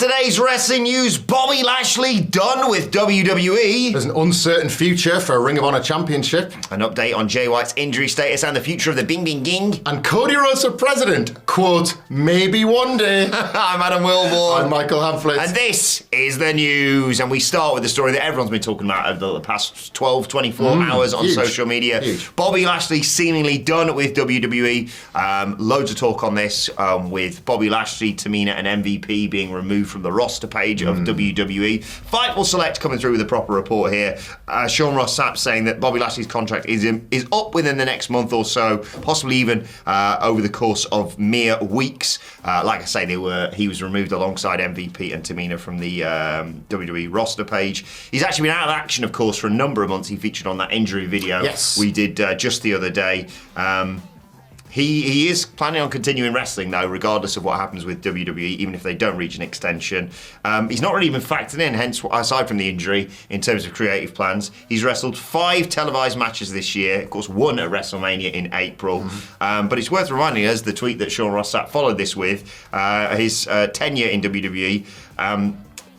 today's wrestling news, Bobby Lashley done with WWE. There's an uncertain future for a Ring of Honor Championship. An update on Jay White's injury status and the future of the Bing Bing Ging. And Cody Rhodes for president. Quote, maybe one day. I'm Adam Wilborn. I'm Michael Hamflet. And this is the news. And we start with the story that everyone's been talking about over the past 12, 24 hours on social media. Huge. Bobby Lashley seemingly done with WWE. Loads of talk on this with Bobby Lashley, Tamina and MVP being removed from the roster page of WWE. Fightful Select coming through with a proper report here. Sean Ross Sapp saying that Bobby Lashley's contract is up within the next month or so, possibly even over the course of mere weeks. Like I say, he was removed alongside MVP and Tamina from the WWE roster page. He's actually been out of action, of course, for a number of months. He featured on that injury video we did just the other day. He is planning on continuing wrestling, though, regardless of what happens with WWE, even if they don't reach an extension. He's not really been factored in, hence, aside from the injury, in terms of creative plans. He's wrestled 5 televised matches this year, of course, 1 at WrestleMania in April. But it's worth reminding us, the tweet that Sean Ross Sapp followed this with, his tenure in WWE.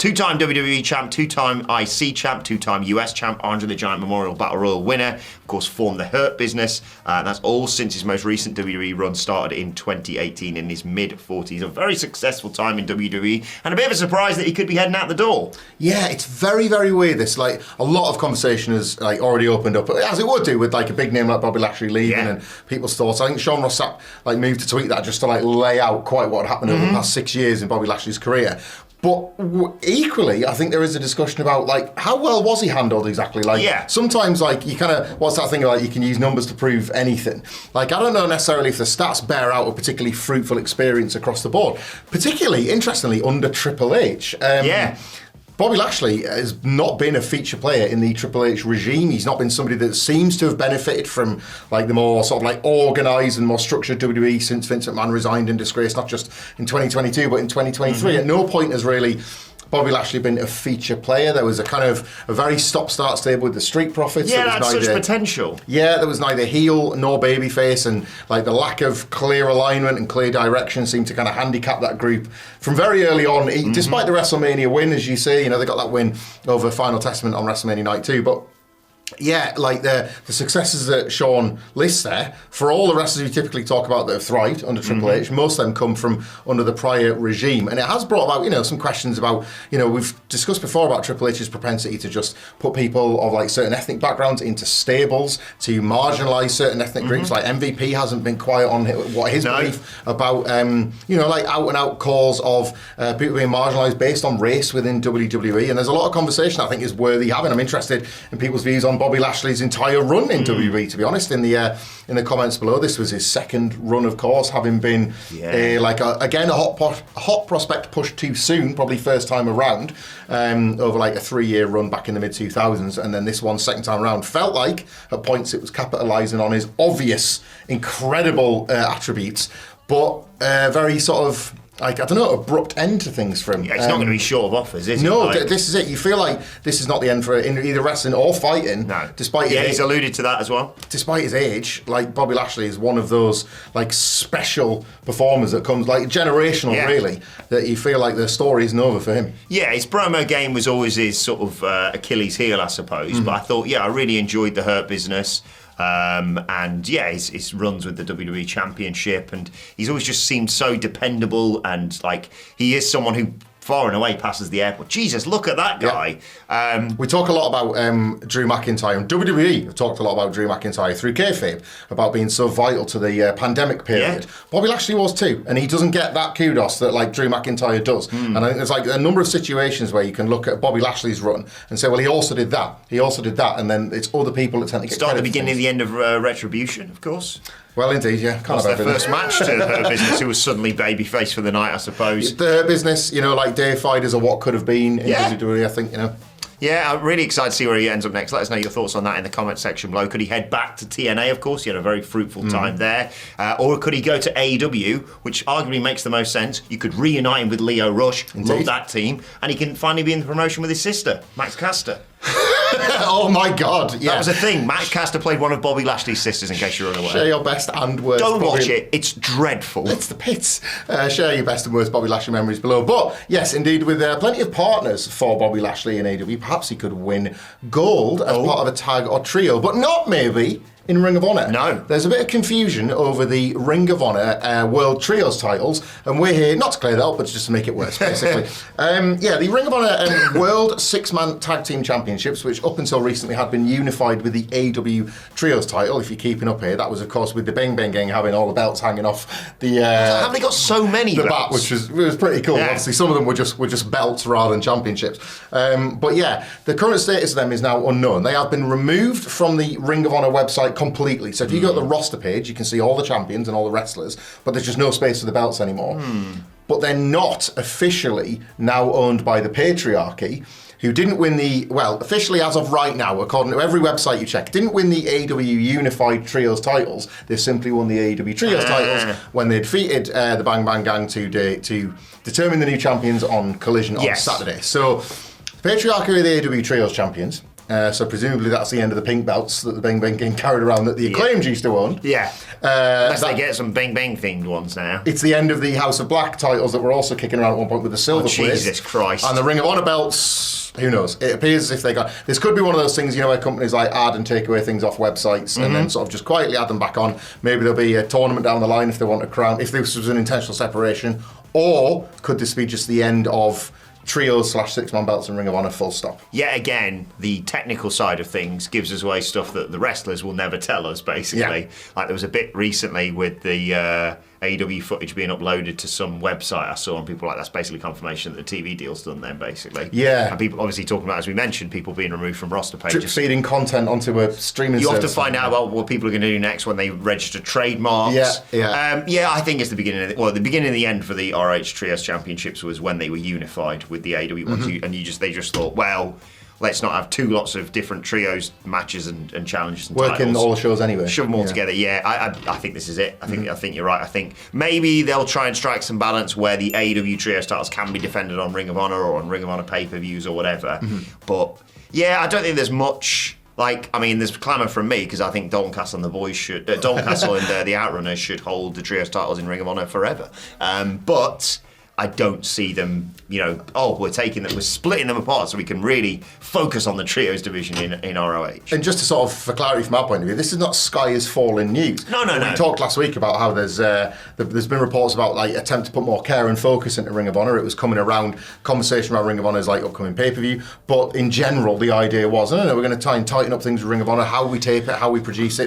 2-time WWE champ, 2-time IC champ, 2-time US champ, Andre the Giant Memorial Battle Royal winner, of course formed the Hurt Business. That's all since his most recent WWE run started in 2018 in his mid-40s. A very successful time in WWE and a bit of a surprise that he could be heading out the door. Yeah, it's very, very weird. This, like, a lot of conversation has already opened up, as it would do with a big name like Bobby Lashley leaving and people's thoughts. I think Sean Ross Sapp moved to tweet that just to lay out quite what happened over the past 6 years in Bobby Lashley's career. But equally, I think there is a discussion about how well was he handled exactly. Sometimes you kind of, what's that thing you can use numbers to prove anything. I don't know necessarily if the stats bear out a particularly fruitful experience across the board. Particularly, interestingly, under Triple H. Bobby Lashley has not been a feature player in the Triple H regime. He's not been somebody that seems to have benefited from the more organised and more structured WWE since Vince McMahon resigned in disgrace, not just in 2022 but in 2023. At no point has really Bobby Lashley been a feature player. There was a very stop-start stable with the Street Profits. Yeah, that's such potential. Yeah, there was neither heel nor babyface, and the lack of clear alignment and clear direction seemed to kind of handicap that group from very early on. Despite the WrestleMania win, as you say, they got that win over Final Testament on WrestleMania Night 2, but yeah, the successes that Sean lists there, for all the wrestlers we typically talk about that have thrived under Triple H, most of them come from under the prior regime. And it has brought about, some questions about, we've discussed before about Triple H's propensity to just put people of certain ethnic backgrounds into stables, to marginalise certain ethnic groups. MVP hasn't been quiet on what his belief about, out and out calls of people being marginalised based on race within WWE. And there's a lot of conversation I think is worthy having. I'm interested in people's views on Bobby Lashley's entire run in WWE, to be honest. In the comments below, this was his second run, of course, having been a hot prospect pushed too soon, probably first time around, over a 3-year run back in the mid-2000s, and then this one second time around. Felt like at points it was capitalising on his obvious, incredible attributes, but very sort of abrupt end to things for him. Yeah, it's not going to be short of offers, is it? No, this is it. You feel like this is not the end for either wrestling or fighting. No. Despite his he's alluded to that as well. Despite his age, Bobby Lashley is one of those special performers that comes generational, really, that you feel like the story isn't over for him. Yeah, his promo game was always his sort of Achilles heel, I suppose. But I thought, I really enjoyed the Hurt Business. His runs with the WWE Championship, and he's always just seemed so dependable, and he is someone who far and away passes the airport. Jesus, look at that guy. Yeah. We talk a lot about Drew McIntyre, and WWE have talked a lot about Drew McIntyre through kayfabe, about being so vital to the pandemic period. Yeah. Bobby Lashley was too, and he doesn't get that kudos that Drew McIntyre does. And I think there's a number of situations where you can look at Bobby Lashley's run and say, well, he also did that, and then it's other people that tend to get Start at the beginning and the end of Retribution, of course. Well, indeed, yeah. That's their first match to Hurt Business, who was suddenly babyface for the night, I suppose. The Hurt Business, deified as a what could have been in WWE, I think, Yeah, I'm really excited to see where he ends up next. Let us know your thoughts on that in the comment section below. Could he head back to TNA, of course? He had a very fruitful time there. Or could he go to AEW, which arguably makes the most sense? You could reunite him with Leo Rush. Indeed. Love that team. And he can finally be in the promotion with his sister, Max Caster. Oh my God! Yeah, That was a thing. Max Caster played one of Bobby Lashley's sisters, in case you're unaware. Share your best and worst. Don't watch it. It's dreadful. It's the pits. Share your best and worst Bobby Lashley memories below. But yes, indeed, with plenty of partners for Bobby Lashley in AEW, perhaps he could win gold as part of a tag or trio, but not maybe in Ring of Honor. No. There's a bit of confusion over the Ring of Honor World Trios titles, and we're here not to clear that up, but just to make it worse, basically. The Ring of Honor World Six-Man Tag Team Championships, which up until recently had been unified with the AEW Trios title, if you're keeping up here. That was, of course, with the Bing Bing Gang having all the belts hanging off the... Have they got so many the belts? bat, which was pretty cool. Yeah. Obviously, some of them were just belts rather than championships. But yeah, the current status of them is now unknown. They have been removed from the Ring of Honor website completely. So if you go to the roster page, you can see all the champions and all the wrestlers, but there's just no space for the belts anymore. But they're not officially now owned by the patriarchy, who didn't win officially as of right now, according to every website you check, didn't win the AEW Unified Trios titles. They simply won the AEW Trios titles when they defeated the Bang Bang Gang to determine the new champions on Collision on Saturday. So the patriarchy are the AEW Trios champions. So presumably that's the end of the pink belts that the Bing Bing Gang carried around that the Acclaimed used to own. Yeah. Unless they get some Bing Bang themed ones now. It's the end of the House of Black titles that were also kicking around at one point with the silver plates. Jesus Christ. And the Ring of Honor belts, who knows? It appears as if they got... This could be one of those things, where companies like add and take away things off websites and then sort of just quietly add them back on. Maybe there'll be a tournament down the line if they want a crown, if this was an intentional separation. Or could this be just the end of trios / six-man belts and Ring of Honor, full stop? Yet again, the technical side of things gives us away stuff that the wrestlers will never tell us, basically. Like there was a bit recently with the AEW footage being uploaded to some website I saw, and people were like, that's basically confirmation that the TV deal's done then, basically. Yeah. And people obviously talking about, as we mentioned, people being removed from roster pages. Drip feeding content onto a streaming You service. have to find out about what people are going to do next when they register trademarks. I think it's the beginning of the beginning of the end for the RH Trios Championships was when they were unified with the AEW ones, and they just thought, well, let's not have two lots of different trios matches and challenges and working titles. all the shows anyway. Shove them all together. I think this is it. I think you're right. I think maybe they'll try and strike some balance where the AEW Trios titles can be defended on Ring of Honor or on Ring of Honor pay-per-views or whatever. But yeah, I don't think there's much. There's clamour from me because I think Dalton Castle and the boys should. Dalton Castle and the Outrunners should hold the Trios titles in Ring of Honor forever. But I don't see them, we're splitting them apart so we can really focus on the trios division in ROH. And just to sort of, for clarity from our point of view, this is not sky is falling news. No. We talked last week about how there's been reports about attempt to put more care and focus into Ring of Honor. It was coming around, conversation about Ring of Honor's upcoming pay-per-view. But in general, the idea was, no, we're going to try and tighten up things with Ring of Honor, how we tape it, how we produce it.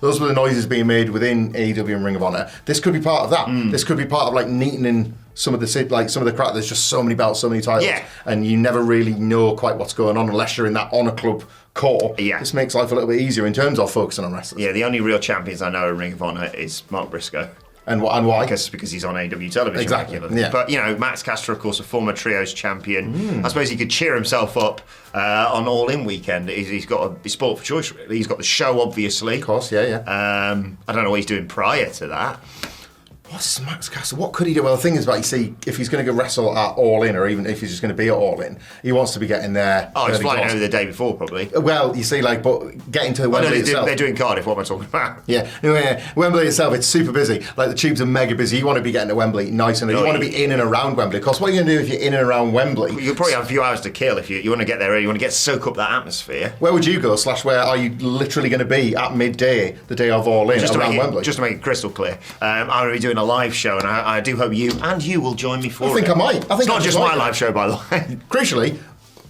Those were the noises being made within AEW and Ring of Honor. This could be part of that. This could be part of neatening some of the crowd. There's just so many belts, so many titles, and you never really know quite what's going on unless you're in that Honor Club core. This makes life a little bit easier in terms of focusing on wrestlers. The only real champions I know in Ring of Honor is Mark Briscoe. And why? Because he's on AEW television regularly. But Max Caster, of course, a former trios champion. I suppose he could cheer himself up on All In weekend. He's got a sport for choice, really. He's got the show, obviously. Of course, yeah. I don't know what he's doing prior to that. What's Max Caster? What could he do? Well, the thing is, if he's going to go wrestle at All In, or even if he's just going to be at All In, he wants to be getting there. Oh, he's flying over the day before, probably. Well, you see, but getting to Wembley itself. They're doing Cardiff. What am I talking about? Wembley itself, it's super busy. The tubes are mega busy. You want to be getting to Wembley nice and you want to be in and around Wembley. Because what are you going to do if you're in and around Wembley? You'll probably have a few hours to kill if you want to get there early. You want to soak up that atmosphere. Where would you go? / where are you literally going to be at midday, the day of All In, around Wembley? Just to make it crystal clear, I'm going to be doing a live show, and I do hope you will join me for it. I think I might. It's not just my live show, by the way. Crucially,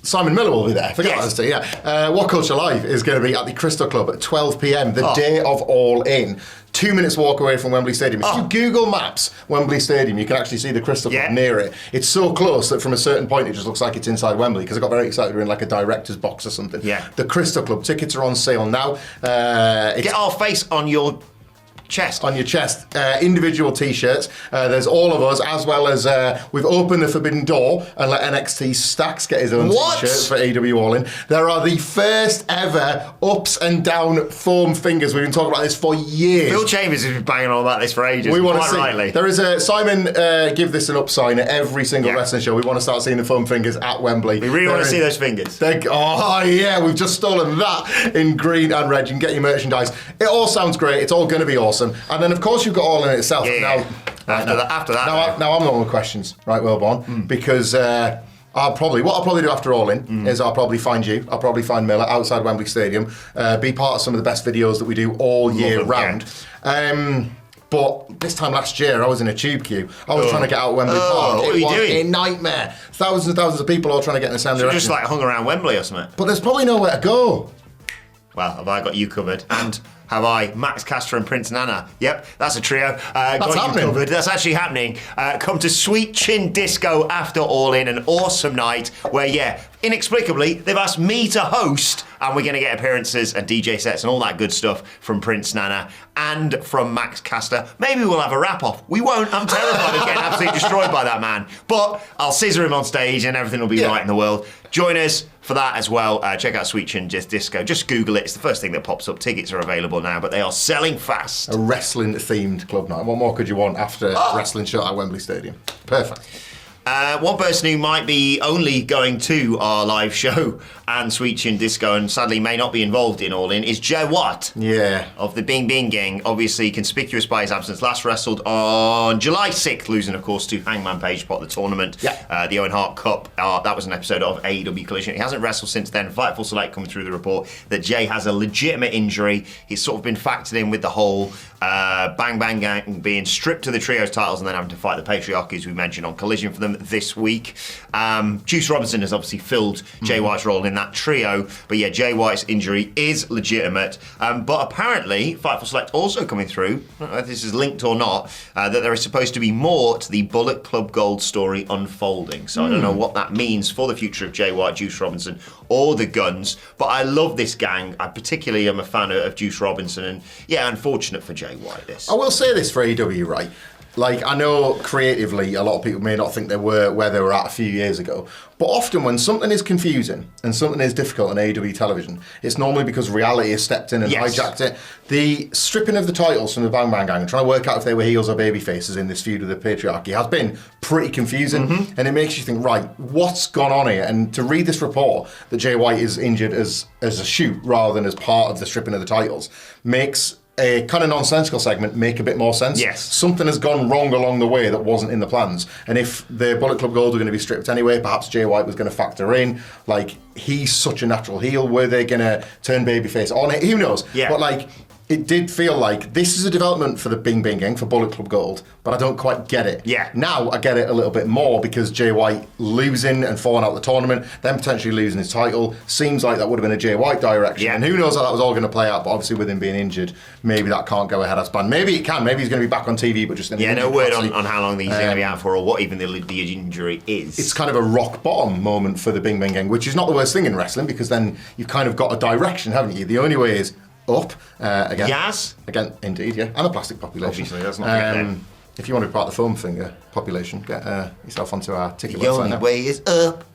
Simon Miller will be there. Forget that to WhatCulture Live is going to be at the Crystal Club at 12 p.m, the day of All In. 2 minutes walk away from Wembley Stadium. If you Google Maps Wembley Stadium, you can actually see the Crystal Club near it. It's so close that from a certain point it just looks like it's inside Wembley, because I got very excited we're in a director's box or something. The Crystal Club tickets are on sale now. Get our face on your chest. On your chest. Individual t-shirts. There's all of us, as well as we've opened the forbidden door and let NXT Stacks get his own t-shirt for AEW All In. There are the first ever ups and down foam fingers. We've been talking about this for years. Phil Chambers has been banging on about this for ages. We want to quite see. rightly. There is a Simon give this an up sign at every single wrestling show. We want to start seeing the foam fingers at Wembley. We really want to see those fingers. Oh yeah, we've just stolen that in green and red. You can get your merchandise. It all sounds great. It's all going to be awesome. And then of course you've got All In itself. Yeah. After that. Now I'm the one with questions, right, Wilborn? Because I'll probably do after All In is I'll probably find you. I'll probably find Miller outside Wembley Stadium. Be part of some of the best videos that we do all year round. But this time last year, I was in a tube queue. I was trying to get out of Wembley Park. What were you doing? A nightmare. Thousands and thousands of people all trying to get in the same direction. Just like hung around Wembley or something. But there's probably nowhere to go. Well, have I got you covered? And have I, Max Caster and Prince Nana? Yep, that's a trio. Got happening. You covered. That's actually happening. Come to Sweet Chin Disco after All In, an awesome night where, inexplicably, they've asked me to host, and we're going to get appearances and DJ sets and all that good stuff from Prince Nana and from Max Caster. Maybe we'll have a wrap-off. We won't. I'm terrified of getting absolutely destroyed by that man. But I'll scissor him on stage and everything will be right in the world. Join us for that as well. Check out Sweet Chin Disco. Just Google it. It's the first thing that pops up. Tickets are available now, but they are selling fast. A wrestling-themed club night. What more could you want after a wrestling show at Wembley Stadium? Perfect. One person who might be only going to our live show and Sweet Chin Disco and sadly may not be involved in All In is Jay Watt. Yeah. Of the Bing Bing Gang. Obviously conspicuous by his absence. Last wrestled on July 6th, losing, of course, to Hangman Page, part of the tournament. Yeah. The Owen Hart Cup. That was an episode of AEW Collision. He hasn't wrestled since then. Fightful Select coming through the report that Jay has a legitimate injury. He's sort of been factored in with the whole Bang Bang Gang being stripped of the trios titles and then having to fight the Patriarchy, as we mentioned, on Collision for them this week. Juice Robinson has obviously filled Jay White's role in that trio, but Jay White's injury is legitimate. But apparently, Fightful Select also coming through, I don't know if this is linked or not, that there is supposed to be more to the Bullet Club Gold story unfolding. So I don't know what that means for the future of Jay White, Juice Robinson, or the Guns, but I love this gang. I particularly am a fan of Juice Robinson, and unfortunate for Jay White this. I will say this for AEW, right? Like, I know creatively a lot of people may not think they were where they were at a few years ago, but often when something is confusing and something is difficult on AEW television, it's normally because reality has stepped in and hijacked it. The stripping of the titles from the Bang Bang Gang and trying to work out if they were heels or baby faces in this feud with the Patriarchy has been pretty confusing, and it makes you think, right, what's gone on here? And to read this report that Jay White is injured as a shoot rather than as part of the stripping of the titles makes a kind of nonsensical segment make a bit more sense. Yes. Something has gone wrong along the way that wasn't in the plans. And if the Bullet Club Gold were going to be stripped anyway, perhaps Jay White was going to factor in. Like, he's such a natural heel. Were they going to turn babyface on it? Who knows? Yeah. But, like, it did feel like this is a development for the Bing Bing Gang, for Bullet Club Gold, but I don't quite get it. Yeah. Now I get it a little bit more because Jay White losing and falling out of the tournament, then potentially losing his title, seems like that would have been a Jay White direction. Yeah. And who knows how that was all going to play out, but obviously with him being injured, maybe that can't go ahead as planned. Maybe it can. Maybe he's going to be back on TV, but just in no word on how long he's going to be out for or what even the injury is. It's kind of a rock bottom moment for the Bing Bing Gang, which is not the worst thing in wrestling because then you've kind of got a direction, haven't you? The only way is up again. Yaz? Again, indeed, yeah. And the plastic population. Obviously, that's not if you want to be part of the foam finger population, get yourself onto our ticket the website only now. way is up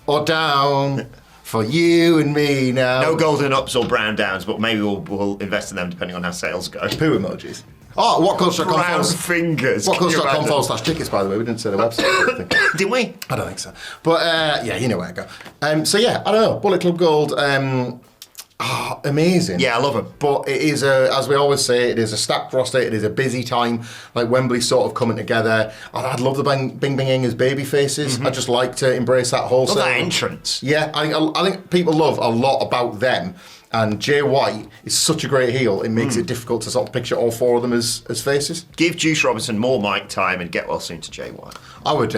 or down for you and me now. No golden ups or brown downs, but maybe we'll invest in them depending on how sales go. Poo emojis. Oh, WhatCulture.com. Brown fingers. WhatCulture.com/tickets, by the way. We didn't say the website. Didn't we? I don't think so. But you know where to go. So yeah, I don't know. Bullet Club Gold. Amazing. Yeah, I love it. But it is, as we always say, it is a stacked roster. It is a busy time. Like Wembley's sort of coming together. I'd love the Bing Bing Gang as baby faces. I just like to embrace that wholesale. Love that entrance. Yeah, I think people love a lot about them. And Jay White is such a great heel, it makes it difficult to sort of picture all four of them as faces. Give Juice Robinson more mic time and get well soon to Jay White. I would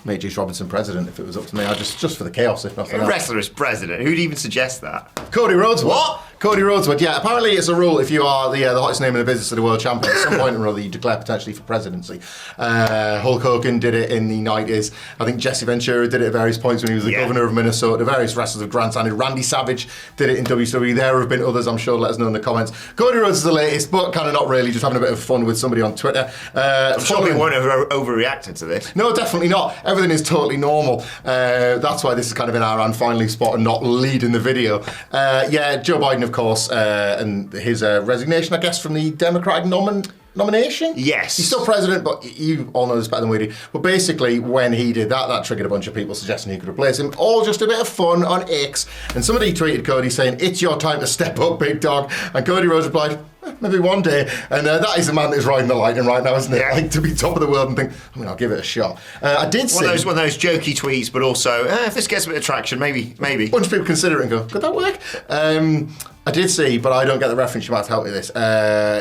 make Juice Robinson president if it was up to me. Just for the chaos, if nothing else. Wrestler as president. Who'd even suggest that? Cody Rhodes. What? Cody Rhodes would, yeah. Apparently it's a rule if you are the hottest name in the business of the world champion, at some point or other you declare potentially for presidency. Hulk Hogan did it in the 90s. I think Jesse Ventura did it at various points when he was the governor of Minnesota. Various wrestlers have grandstanded. Randy Savage did it in WWE. There have been others, I'm sure. Let us know in the comments. Cody Rhodes is the latest, but kind of not really, just having a bit of fun with somebody on Twitter. I'm sure people won't have overreacted to this. No, definitely not. Everything is totally normal. That's why this is kind of in our hand finally spot and not leading the video. Joe Biden, of course, and his resignation, I guess, from the Democratic nomination? Yes. He's still president, but you all know this better than we do. But basically, when he did that, that triggered a bunch of people suggesting he could replace him. All just a bit of fun on X. And somebody tweeted Cody saying, "It's your time to step up, big dog." And Cody Rhodes replied, "Maybe one day." And that is the man that is riding the lightning right now, isn't it? Yeah. Like, to be top of the world and think, I'll give it a shot. I did see... One of those jokey tweets, but also, if this gets a bit of traction, maybe. A bunch of people consider it and go, could that work? I did see, but I don't get the reference. You might have to help me with this.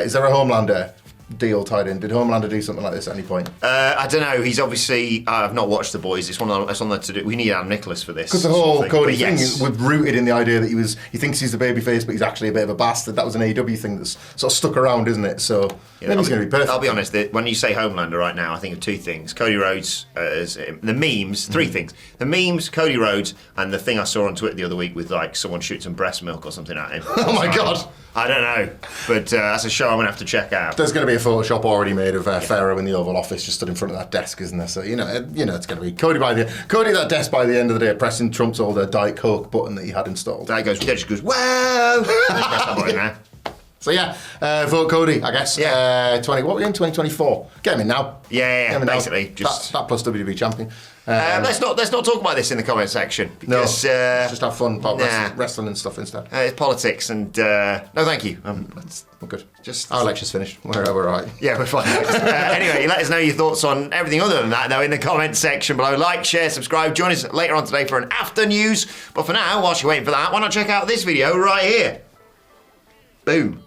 Is there a Homelander deal tied in? Did Homelander do something like this at any point? I don't know. He's obviously... I've not watched The Boys. It's on the to do. We need Adam Nicholas for this. Because the whole Cody thing yes. was rooted in the idea that he thinks he's the babyface, but he's actually a bit of a bastard. That was an AEW thing that's sort of stuck around, isn't it? So maybe he's going to be perfect. I'll be honest. When you say Homelander right now, I think of two things: Cody Rhodes, the memes. Three things: the memes, Cody Rhodes, and the thing I saw on Twitter the other week with like someone shoots some breast milk or something at him. Oh my god! I don't know, but that's a show I'm going to have to check out. There's going to be a Photoshop already made of Pharaoh in the Oval Office, just stood in front of that desk, isn't there? So you know, it's going to be Cody at that desk by the end of the day, pressing Trump's old Diet Coke button that he had installed. That just goes, whoa! Press that button now. So vote Cody, I guess. Yeah. What are we in? 2024. Get him in now. Yeah, basically. Just that plus WWE champion. Let's not talk about this in the comment section because let's just have fun about wrestling and stuff instead. It's politics and no, thank you. We're good. Our lecture's finished. We're all right. Yeah, we're fine. Anyway, let us know your thoughts on everything other than that, though, in the comment section below. Like, share, subscribe. Join us later on today for an after news. But for now, whilst you're waiting for that, why not check out this video right here? Boom.